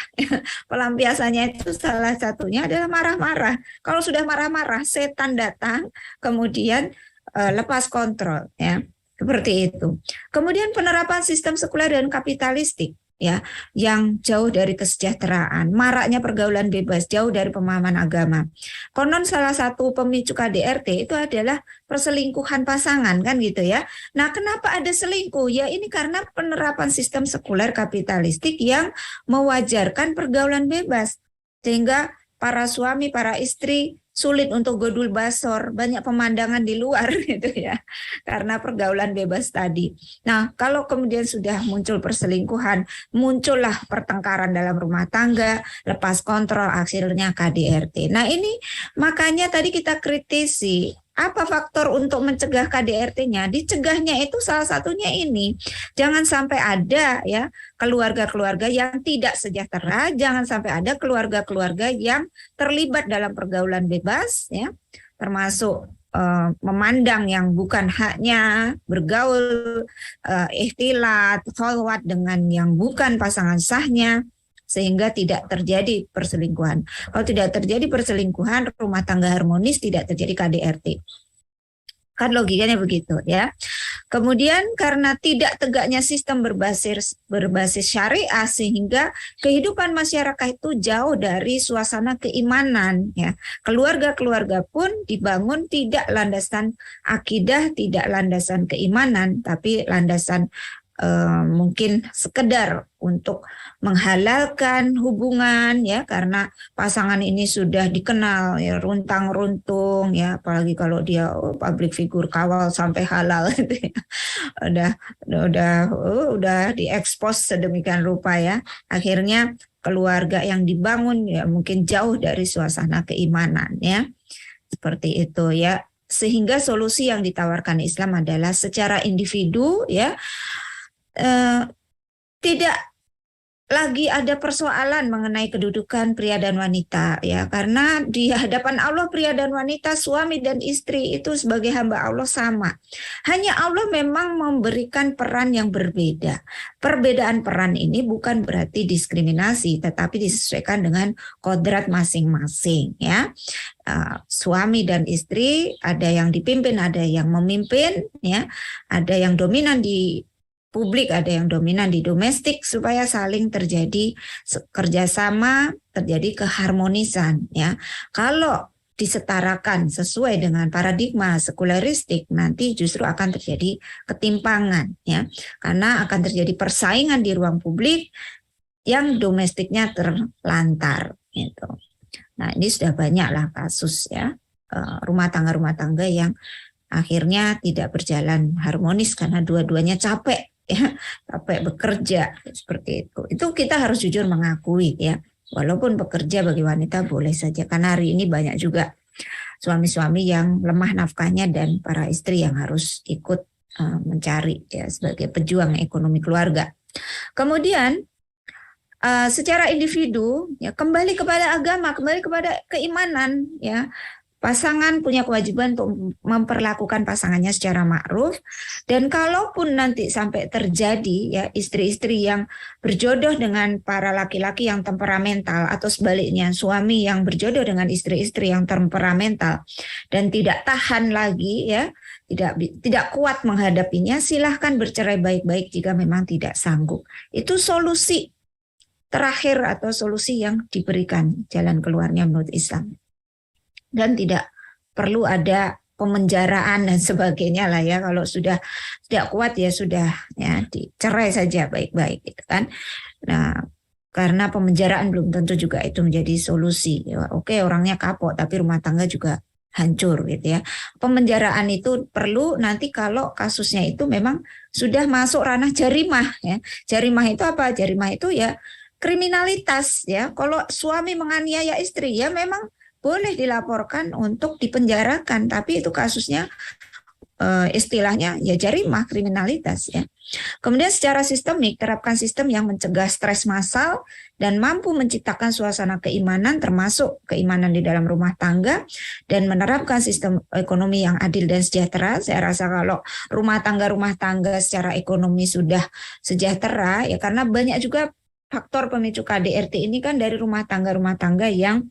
Pelampiasannya itu salah satunya adalah marah-marah. Kalau sudah marah-marah, setan datang, kemudian lepas kontrol, ya, seperti itu. Kemudian penerapan sistem sekuler dan kapitalistik, ya, yang jauh dari kesejahteraan, maraknya pergaulan bebas, jauh dari pemahaman agama. Konon salah satu pemicu KDRT itu adalah perselingkuhan pasangan kan gitu ya. Nah, kenapa ada selingkuh? Ya ini karena penerapan sistem sekuler kapitalistik yang mewajarkan pergaulan bebas. Sehingga para suami, para istri sulit untuk godul basor, banyak pemandangan di luar gitu ya, karena pergaulan bebas tadi. Nah, kalau kemudian sudah muncul perselingkuhan, muncullah pertengkaran dalam rumah tangga, lepas kontrol, akhirnya KDRT. Nah, ini makanya tadi kita kritisi, apa faktor untuk mencegah KDRT-nya? Dicegahnya itu salah satunya ini. Jangan sampai ada ya keluarga-keluarga yang tidak sejahtera, jangan sampai ada keluarga-keluarga yang terlibat dalam pergaulan bebas ya, termasuk memandang yang bukan haknya, bergaul, ikhtilat, khalwat dengan yang bukan pasangan sahnya, sehingga tidak terjadi perselingkuhan. Kalau tidak terjadi perselingkuhan, rumah tangga harmonis, tidak terjadi KDRT. Kan logikanya begitu ya. Kemudian karena tidak tegaknya sistem berbasis syariah, sehingga kehidupan masyarakat itu jauh dari suasana keimanan ya. Keluarga-keluarga pun dibangun tidak landasan akidah, tidak landasan keimanan, tapi landasan mungkin sekedar untuk menghalalkan hubungan ya, karena pasangan ini sudah dikenal ya runtang-runtung ya, apalagi kalau dia public figure, kawal sampai halal gitu ya. udah diekspos sedemikian rupa ya, akhirnya keluarga yang dibangun ya mungkin jauh dari suasana keimanan ya, seperti itu ya. Sehingga solusi yang ditawarkan Islam adalah secara individu ya, tidak lagi ada persoalan mengenai kedudukan pria dan wanita ya, karena di hadapan Allah pria dan wanita, suami dan istri itu sebagai hamba Allah sama. Hanya Allah memang memberikan peran yang berbeda. Perbedaan peran ini bukan berarti diskriminasi, tetapi disesuaikan dengan kodrat masing-masing ya. Suami dan istri ada yang dipimpin, ada yang memimpin ya, ada yang dominan di publik, ada yang dominan di domestik, supaya saling terjadi kerjasama, terjadi keharmonisan ya. Kalau disetarakan sesuai dengan paradigma sekuleristik, nanti justru akan terjadi ketimpangan ya, karena akan terjadi persaingan di ruang publik yang domestiknya terlantar gitu. Nah, ini sudah banyaklah kasus ya, rumah tangga yang akhirnya tidak berjalan harmonis karena dua-duanya capek ya, capek bekerja seperti itu. Itu kita harus jujur mengakui ya, walaupun bekerja bagi wanita boleh saja, karena hari ini banyak juga suami-suami yang lemah nafkahnya dan para istri yang harus ikut mencari ya, sebagai pejuang ekonomi keluarga. Kemudian secara individu ya, kembali kepada agama, kembali kepada keimanan ya. pasangan punya kewajiban untuk memperlakukan pasangannya secara ma'ruf. Dan kalaupun nanti sampai terjadi ya istri-istri yang berjodoh dengan para laki-laki yang temperamental atau sebaliknya suami yang berjodoh dengan istri-istri yang temperamental dan tidak tahan lagi ya, tidak kuat menghadapinya, silahkan bercerai baik-baik jika memang tidak sanggup. Itu solusi terakhir atau solusi yang diberikan jalan keluarnya menurut Islam. Dan tidak perlu ada pemenjaraan dan sebagainya lah ya. Kalau sudah tidak kuat ya sudah ya dicerai saja baik-baik gitu kan. Nah, karena pemenjaraan belum tentu juga itu menjadi solusi. Ya, oke, orangnya kapok tapi rumah tangga juga hancur gitu ya. Pemenjaraan itu perlu nanti kalau kasusnya itu memang sudah masuk ranah jarimah ya. Jarimah itu apa? Jarimah itu ya kriminalitas ya. Kalau suami menganiaya istri ya memang boleh dilaporkan untuk dipenjarakan, tapi itu kasusnya istilahnya ya jarimah kriminalitas ya. Kemudian secara sistemik terapkan sistem yang mencegah stres massal dan mampu menciptakan suasana keimanan termasuk keimanan di dalam rumah tangga dan menerapkan sistem ekonomi yang adil dan sejahtera. Saya rasa kalau rumah tangga secara ekonomi sudah sejahtera ya karena banyak juga faktor pemicu KDRT ini kan dari rumah tangga yang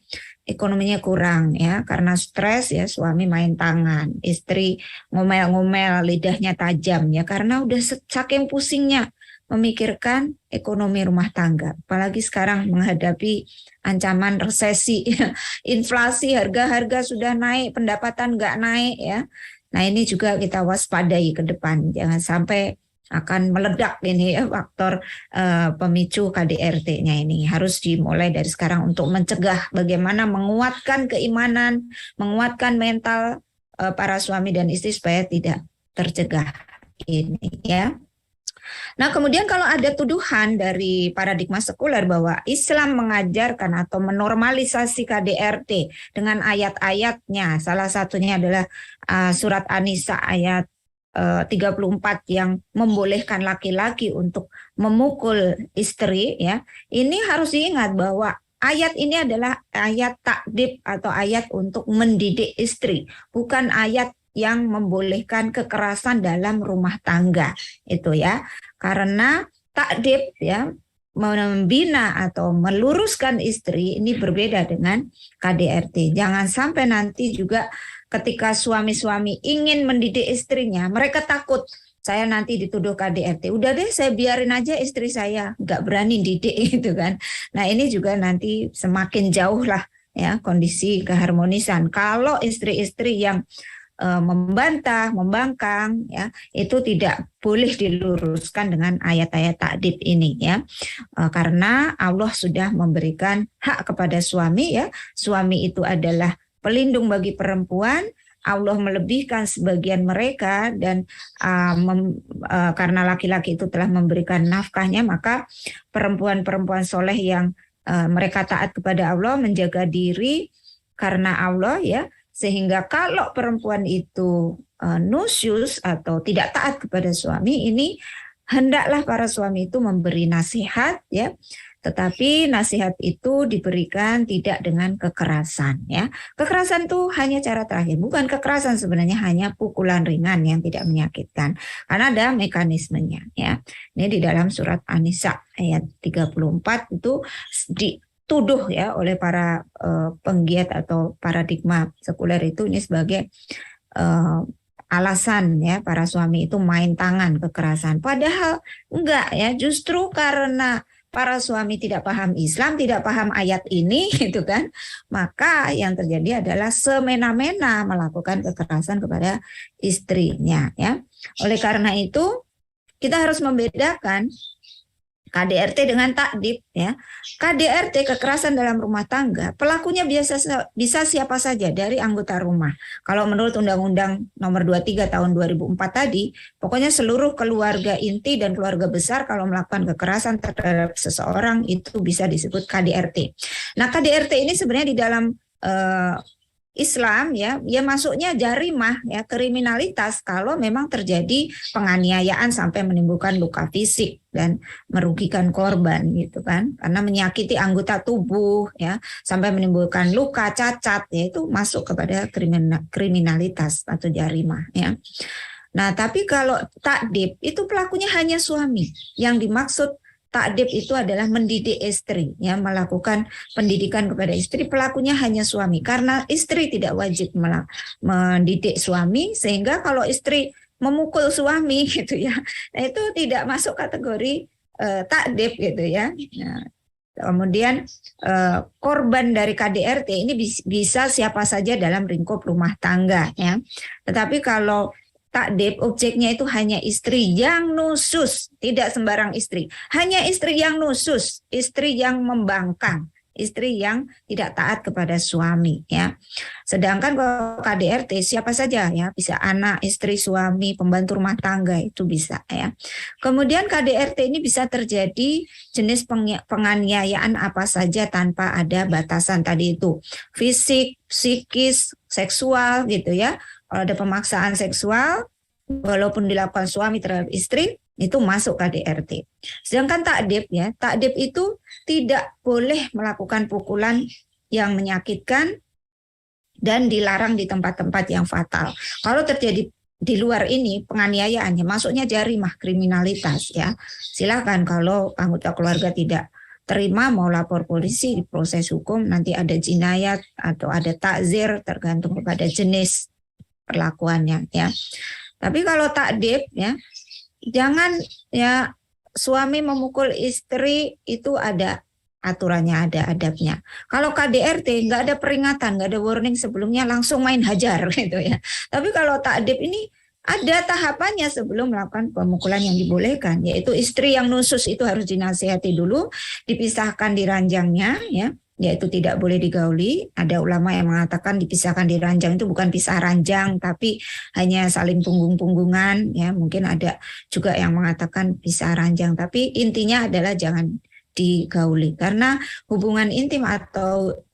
ekonominya kurang ya karena stres ya suami main tangan, istri ngomel-ngomel, lidahnya tajam ya karena udah saking pusingnya memikirkan ekonomi rumah tangga. Apalagi sekarang menghadapi ancaman resesi, inflasi, harga-harga sudah naik, pendapatan nggak naik ya. Nah ini juga kita waspadai ke depan, jangan sampai akan meledak ini ya faktor pemicu KDRT-nya ini harus dimulai dari sekarang untuk mencegah bagaimana menguatkan keimanan, menguatkan mental para suami dan istri supaya tidak tercegah ini ya. Nah kemudian kalau ada tuduhan dari paradigma sekuler bahwa Islam mengajarkan atau menormalisasi KDRT dengan ayat-ayatnya, salah satunya adalah surat An-Nisa ayat 34 yang membolehkan laki-laki untuk memukul istri ya. Ini harus diingat bahwa ayat ini adalah ayat takdib atau ayat untuk mendidik istri, bukan ayat yang membolehkan kekerasan dalam rumah tangga itu ya. Karena takdib ya membina atau meluruskan istri ini berbeda dengan KDRT. Jangan sampai nanti juga ketika suami-suami ingin mendidik istrinya, mereka takut saya nanti dituduh KDRT. Udah deh saya biarin aja istri saya, nggak berani didik gitu kan. Nah ini juga nanti semakin jauh lah ya kondisi keharmonisan. Kalau istri-istri yang membantah, membangkang ya itu tidak boleh diluruskan dengan ayat-ayat takdib ini ya. Karena Allah sudah memberikan hak kepada suami ya. Suami itu adalah pelindung bagi perempuan. Allah melebihkan sebagian mereka dan karena laki-laki itu telah memberikan nafkahnya, maka perempuan-perempuan soleh yang mereka taat kepada Allah menjaga diri karena Allah ya, sehingga kalau perempuan itu nusyus atau tidak taat kepada suami ini, hendaklah para suami itu memberi nasihat ya. Tetapi nasihat itu diberikan tidak dengan kekerasan ya. Kekerasan itu hanya cara terakhir, bukan kekerasan sebenarnya hanya pukulan ringan yang tidak menyakitkan. Karena ada mekanismenya ya. Ini di dalam surat An-Nisa ayat 34 itu dituduh ya oleh para penggiat atau paradigma sekuler itu ini sebagai alasan ya para suami itu main tangan kekerasan. Padahal enggak ya, justru karena para suami tidak paham Islam, tidak paham ayat ini gitu kan, maka yang terjadi adalah semena-mena melakukan kekerasan kepada istrinya ya. Oleh karena itu kita harus membedakan KDRT dengan takdib ya. KDRT kekerasan dalam rumah tangga, pelakunya bisa siapa saja dari anggota rumah. Kalau menurut Undang-Undang Nomor 23 Tahun 2004 tadi, pokoknya seluruh keluarga inti dan keluarga besar kalau melakukan kekerasan terhadap seseorang itu bisa disebut KDRT. Nah, KDRT ini sebenarnya di dalam Islam ya masuknya jarimah ya kriminalitas kalau memang terjadi penganiayaan sampai menimbulkan luka fisik dan merugikan korban gitu kan, karena menyakiti anggota tubuh ya sampai menimbulkan luka cacat ya itu masuk kepada kriminalitas atau jarimah ya. Nah, tapi kalau takdib itu pelakunya hanya suami. Yang dimaksud takdib itu adalah mendidik istri, ya, melakukan pendidikan kepada istri. Pelakunya hanya suami, karena istri tidak wajib mendidik suami, sehingga kalau istri memukul suami gitu ya, nah itu tidak masuk kategori takdib gitu ya. Nah, kemudian korban dari KDRT ini bisa siapa saja dalam lingkup rumah tangga ya. Tetapi kalau takdib objeknya itu hanya istri yang nusus, tidak sembarang istri. Hanya istri yang nusus, istri yang membangkang, istri yang tidak taat kepada suami ya. Sedangkan kalau KDRT siapa saja ya, bisa anak, istri, suami, pembantu rumah tangga itu bisa ya. Kemudian KDRT ini bisa terjadi jenis penganiayaan apa saja tanpa ada batasan tadi itu. Fisik, psikis, seksual gitu ya. Kalau ada pemaksaan seksual, walaupun dilakukan suami terhadap istri, itu masuk KDRT. Sedangkan takdib ya, takdib itu tidak boleh melakukan pukulan yang menyakitkan dan dilarang di tempat-tempat yang fatal. Kalau terjadi di luar ini penganiayaannya, masuknya jarimah kriminalitas ya. Silakan kalau anggota keluarga tidak terima mau lapor polisi, di proses hukum nanti ada jinayat atau ada takzir tergantung kepada jenis perlakuannya ya. Tapi kalau takdib ya, jangan ya suami memukul istri itu ada aturannya, ada adabnya. Kalau KDRT nggak ada peringatan, nggak ada warning sebelumnya, langsung main hajar gitu ya. Tapi kalau takdib ini ada tahapannya sebelum melakukan pemukulan yang dibolehkan, yaitu istri yang nusus itu harus dinasihati dulu, dipisahkan di ranjangnya ya. Yaitu tidak boleh digauli. Ada ulama yang mengatakan dipisahkan di ranjang itu bukan pisah ranjang, tapi hanya saling punggung-punggungan. Ya, mungkin ada juga yang mengatakan pisah ranjang, tapi intinya adalah jangan digauli, karena hubungan intim atau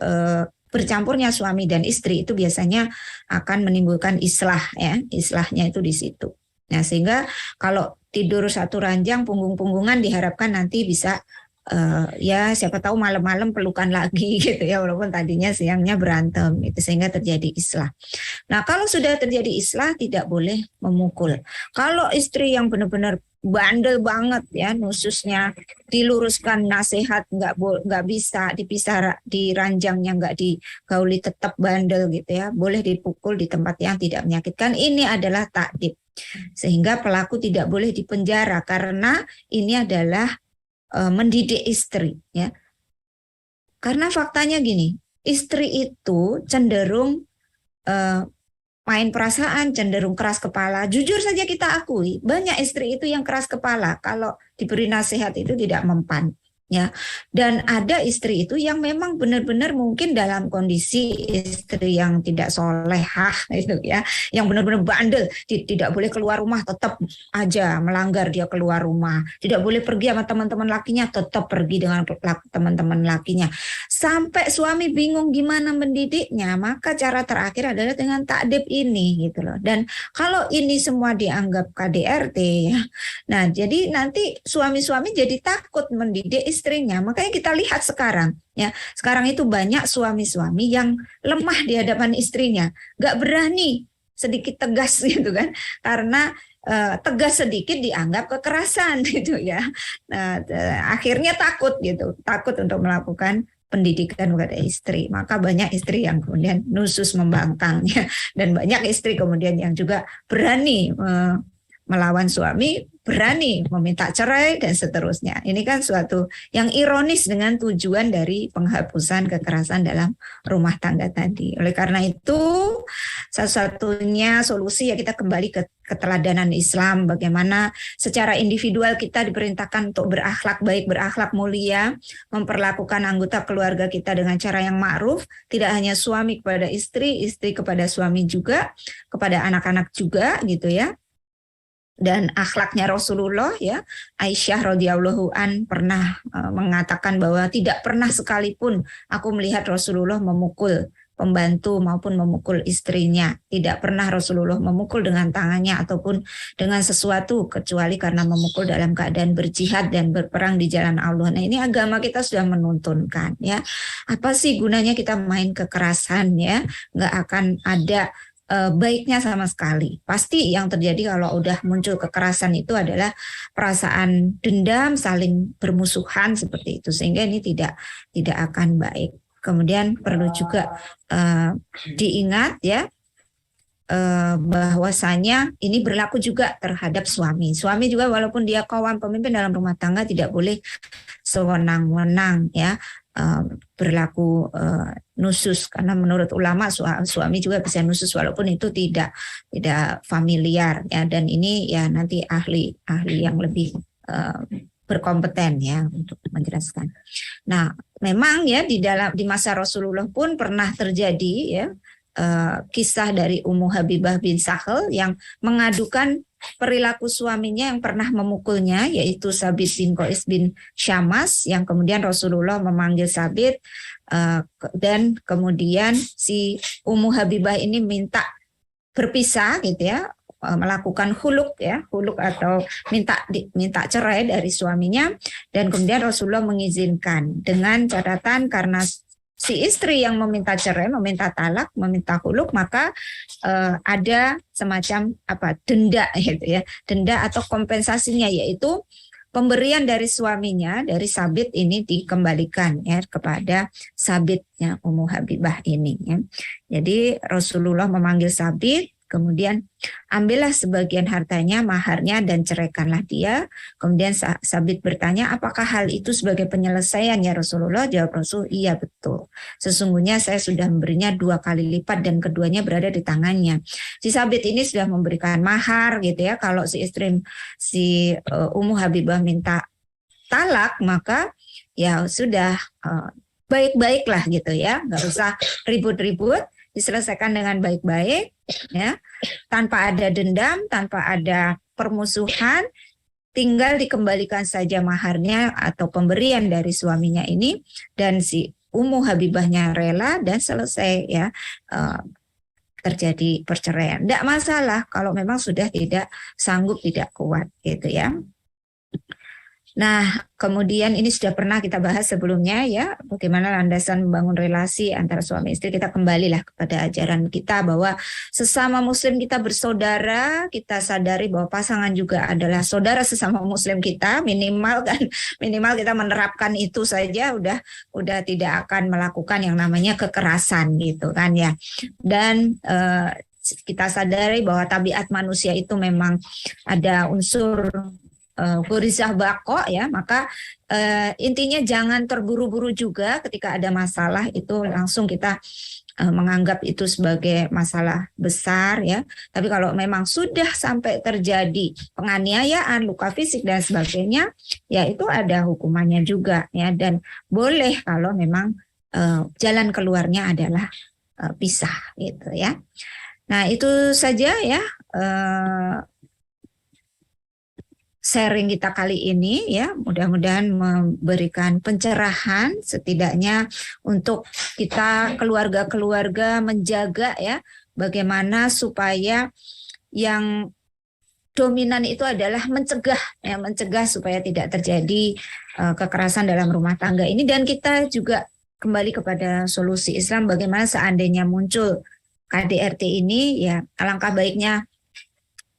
bercampurnya suami dan istri itu biasanya akan menimbulkan islah. Ya, islahnya itu di situ. Nah, sehingga kalau tidur satu ranjang punggung-punggungan diharapkan nanti bisa ya siapa tahu malam-malam pelukan lagi gitu ya, walaupun tadinya siangnya berantem itu, sehingga terjadi islah. Nah, kalau sudah terjadi islah tidak boleh memukul. Kalau istri yang benar-benar bandel banget ya, nususnya diluruskan nasihat nggak bisa dipisah di ranjangnya, nggak digauli, tetap bandel gitu ya, boleh dipukul di tempat yang tidak menyakitkan. Ini adalah takdib, sehingga pelaku tidak boleh dipenjara karena ini adalah mendidik istri ya. Karena faktanya gini, istri itu cenderung main perasaan, cenderung keras kepala. Jujur saja kita akui, banyak istri itu yang keras kepala kalau diberi nasihat itu tidak mempan. Ya, dan ada istri itu yang memang benar-benar mungkin dalam kondisi istri yang tidak solehah itu ya, yang benar-benar bandel, tidak boleh keluar rumah, tetap aja melanggar dia keluar rumah, tidak boleh pergi sama teman-teman lakinya, tetap pergi dengan teman-teman lakinya, sampai suami bingung gimana mendidiknya. Maka cara terakhir adalah dengan takdib ini gitu loh. Dan kalau ini semua dianggap KDRT ya, nah jadi nanti suami-suami jadi takut mendidik istrinya. Makanya kita lihat sekarang ya, sekarang itu banyak suami-suami yang lemah di hadapan istrinya, nggak berani sedikit tegas gitu kan, karena tegas sedikit dianggap kekerasan gitu ya. Nah, akhirnya takut gitu, takut untuk melakukan pendidikan kepada istri. Maka banyak istri yang kemudian nusus membangkang ya, dan banyak istri kemudian yang juga berani melawan suami, berani meminta cerai dan seterusnya. Ini kan suatu yang ironis dengan tujuan dari penghapusan kekerasan dalam rumah tangga tadi. Oleh karena itu, satu-satunya solusi ya kita kembali ke keteladanan Islam, bagaimana secara individual kita diperintahkan untuk berakhlak baik, berakhlak mulia, memperlakukan anggota keluarga kita dengan cara yang ma'ruf, tidak hanya suami kepada istri, istri kepada suami juga, kepada anak-anak juga gitu ya. Dan akhlaknya Rasulullah ya, Aisyah radhiyallahu an pernah mengatakan bahwa tidak pernah sekalipun aku melihat Rasulullah memukul pembantu maupun memukul istrinya. Tidak pernah Rasulullah memukul dengan tangannya ataupun dengan sesuatu kecuali karena memukul dalam keadaan berjihad dan berperang di jalan Allah. Nah, ini agama kita sudah menuntunkan ya. Apa sih gunanya kita main kekerasan ya? Nggak akan ada baiknya sama sekali. Pasti yang terjadi kalau udah muncul kekerasan itu adalah perasaan dendam, saling bermusuhan seperti itu, sehingga ini tidak akan baik. Kemudian perlu juga diingat ya, bahwasanya ini berlaku juga terhadap suami. Suami juga walaupun dia kawan pemimpin dalam rumah tangga tidak boleh sewenang-wenang ya, berlaku nusus, karena menurut ulama suami juga bisa nusus walaupun itu tidak familiar ya, dan ini ya nanti ahli yang lebih berkompeten ya untuk menjelaskan. Nah, memang ya di masa Rasulullah pun pernah terjadi ya kisah dari Ummu Habibah bin Sahal yang mengadukan perilaku suaminya yang pernah memukulnya, yaitu Sabit bin Qais bin Syamas, yang kemudian Rasulullah memanggil Sabit dan kemudian si Ummu Habibah ini minta berpisah gitu ya, melakukan huluk atau minta cerai dari suaminya, dan kemudian Rasulullah mengizinkan dengan catatan karena si istri yang meminta cerai, meminta talak, meminta huluk, maka ada semacam denda gitu ya, denda atau kompensasinya, yaitu pemberian dari suaminya, dari Sabit ini dikembalikan ya kepada Sabitnya Ummu Habibah ini ya. Jadi Rasulullah memanggil Sabit, kemudian ambillah sebagian hartanya, maharnya, dan ceraikanlah dia. Kemudian Sabit bertanya, apakah hal itu sebagai penyelesaian ya Rasulullah? Jawab Rasul, iya betul. Sesungguhnya saya sudah memberinya 2 kali lipat dan keduanya berada di tangannya. Si Sabit ini sudah memberikan mahar gitu ya. Kalau si Ummu Habibah minta talak, maka ya sudah baik-baiklah gitu ya. Nggak usah ribut-ribut, diselesaikan dengan baik-baik ya, tanpa ada dendam, tanpa ada permusuhan, tinggal dikembalikan saja maharnya atau pemberian dari suaminya ini, dan si Ummu Habibahnya rela dan selesai ya, terjadi perceraian. Tidak masalah kalau memang sudah tidak sanggup, tidak kuat gitu ya. Nah, kemudian ini sudah pernah kita bahas sebelumnya ya, bagaimana landasan membangun relasi antara suami istri. Kita kembalilah kepada ajaran kita bahwa sesama muslim kita bersaudara, kita sadari bahwa pasangan juga adalah saudara sesama muslim kita, minimal kita menerapkan itu saja udah tidak akan melakukan yang namanya kekerasan gitu kan ya. Dan kita sadari bahwa tabiat manusia itu memang ada unsur Hurizah bako ya, maka intinya jangan terburu-buru juga ketika ada masalah itu langsung kita menganggap itu sebagai masalah besar ya. Tapi kalau memang sudah sampai terjadi penganiayaan, luka fisik dan sebagainya, ya itu ada hukumannya juga ya, dan boleh kalau memang jalan keluarnya adalah pisah gitu ya. Nah, itu saja ya sharing kita kali ini ya, mudah-mudahan memberikan pencerahan setidaknya untuk kita keluarga-keluarga menjaga ya, bagaimana supaya yang dominan itu adalah mencegah supaya tidak terjadi kekerasan dalam rumah tangga ini. Dan kita juga kembali kepada solusi Islam, bagaimana seandainya muncul KDRT ini ya, alangkah baiknya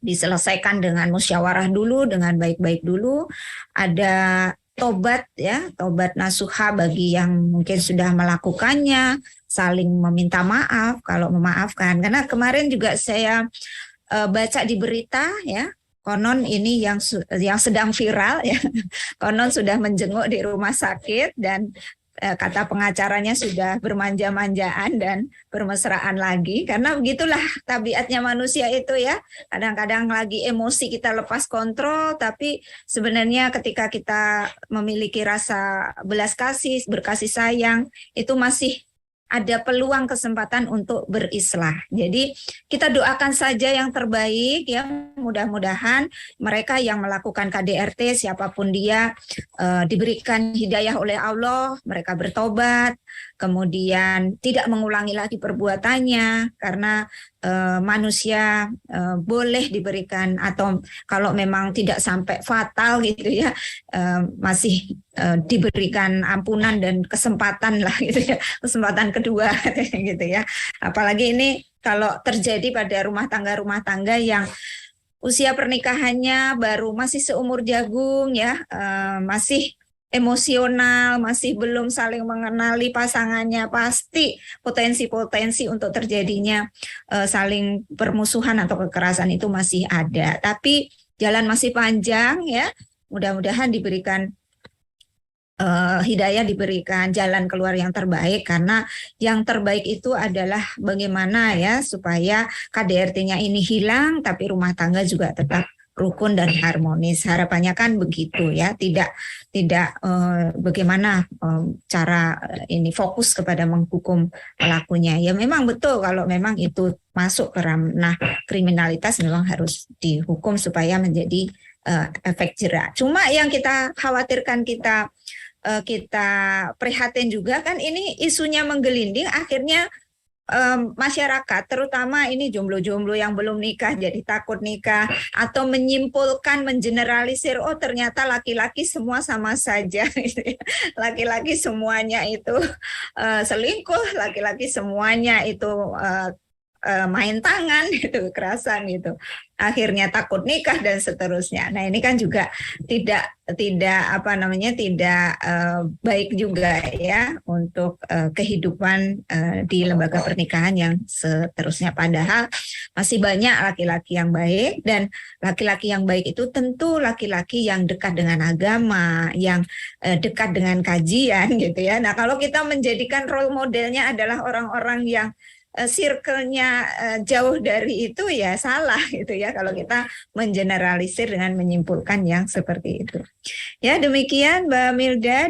diselesaikan dengan musyawarah dulu, dengan baik-baik dulu. Ada tobat ya, tobat nasuha bagi yang mungkin sudah melakukannya, saling meminta maaf kalau memaafkan. Karena kemarin juga saya baca di berita ya, konon ini yang sedang viral ya, konon sudah menjenguk di rumah sakit dan kata pengacaranya sudah bermanja-manjaan dan bermesraan lagi, karena begitulah tabiatnya manusia itu ya. Kadang-kadang lagi emosi kita lepas kontrol, tapi sebenarnya ketika kita memiliki rasa belas kasih, berkasih sayang, itu masih ada peluang kesempatan untuk berislah. Jadi kita doakan saja yang terbaik ya, mudah-mudahan mereka yang melakukan KDRT siapapun dia diberikan hidayah oleh Allah, mereka bertobat, kemudian tidak mengulangi lagi perbuatannya, karena manusia boleh diberikan, atau kalau memang tidak sampai fatal gitu ya, masih diberikan ampunan dan kesempatan lah gitu ya, kesempatan kedua gitu ya. Apalagi ini kalau terjadi pada rumah tangga yang usia pernikahannya baru masih seumur jagung ya, masih emosional, masih belum saling mengenali pasangannya, pasti potensi-potensi untuk terjadinya saling permusuhan atau kekerasan itu masih ada. Tapi jalan masih panjang ya, mudah-mudahan diberikan hidayah, diberikan jalan keluar yang terbaik, karena yang terbaik itu adalah bagaimana ya supaya KDRT-nya ini hilang tapi rumah tangga juga tetap rukun dan harmonis. Harapannya kan begitu ya, tidak bagaimana cara ini fokus kepada menghukum pelakunya. Ya memang betul kalau memang itu masuk ke ranah kriminalitas memang harus dihukum supaya menjadi efek jera. Cuma yang kita khawatirkan, kita prihatin juga kan, ini isunya menggelinding, akhirnya masyarakat terutama ini jomblo-jomblo yang belum nikah jadi takut nikah, atau menyimpulkan, mengeneralisir, oh ternyata laki-laki semua sama saja laki-laki semuanya itu selingkuh, laki-laki semuanya itu main tangan gitu, kekerasan gitu, akhirnya takut nikah dan seterusnya. Nah ini kan juga tidak baik juga ya untuk kehidupan di lembaga pernikahan yang seterusnya. Padahal masih banyak laki-laki yang baik, dan laki-laki yang baik itu tentu laki-laki yang dekat dengan agama, yang dekat dengan kajian gitu ya. Nah kalau kita menjadikan role modelnya adalah orang-orang yang circle-nya jauh dari itu, ya salah gitu ya kalau kita mengeneralisir dengan menyimpulkan yang seperti itu. Ya demikian Mbak Milda.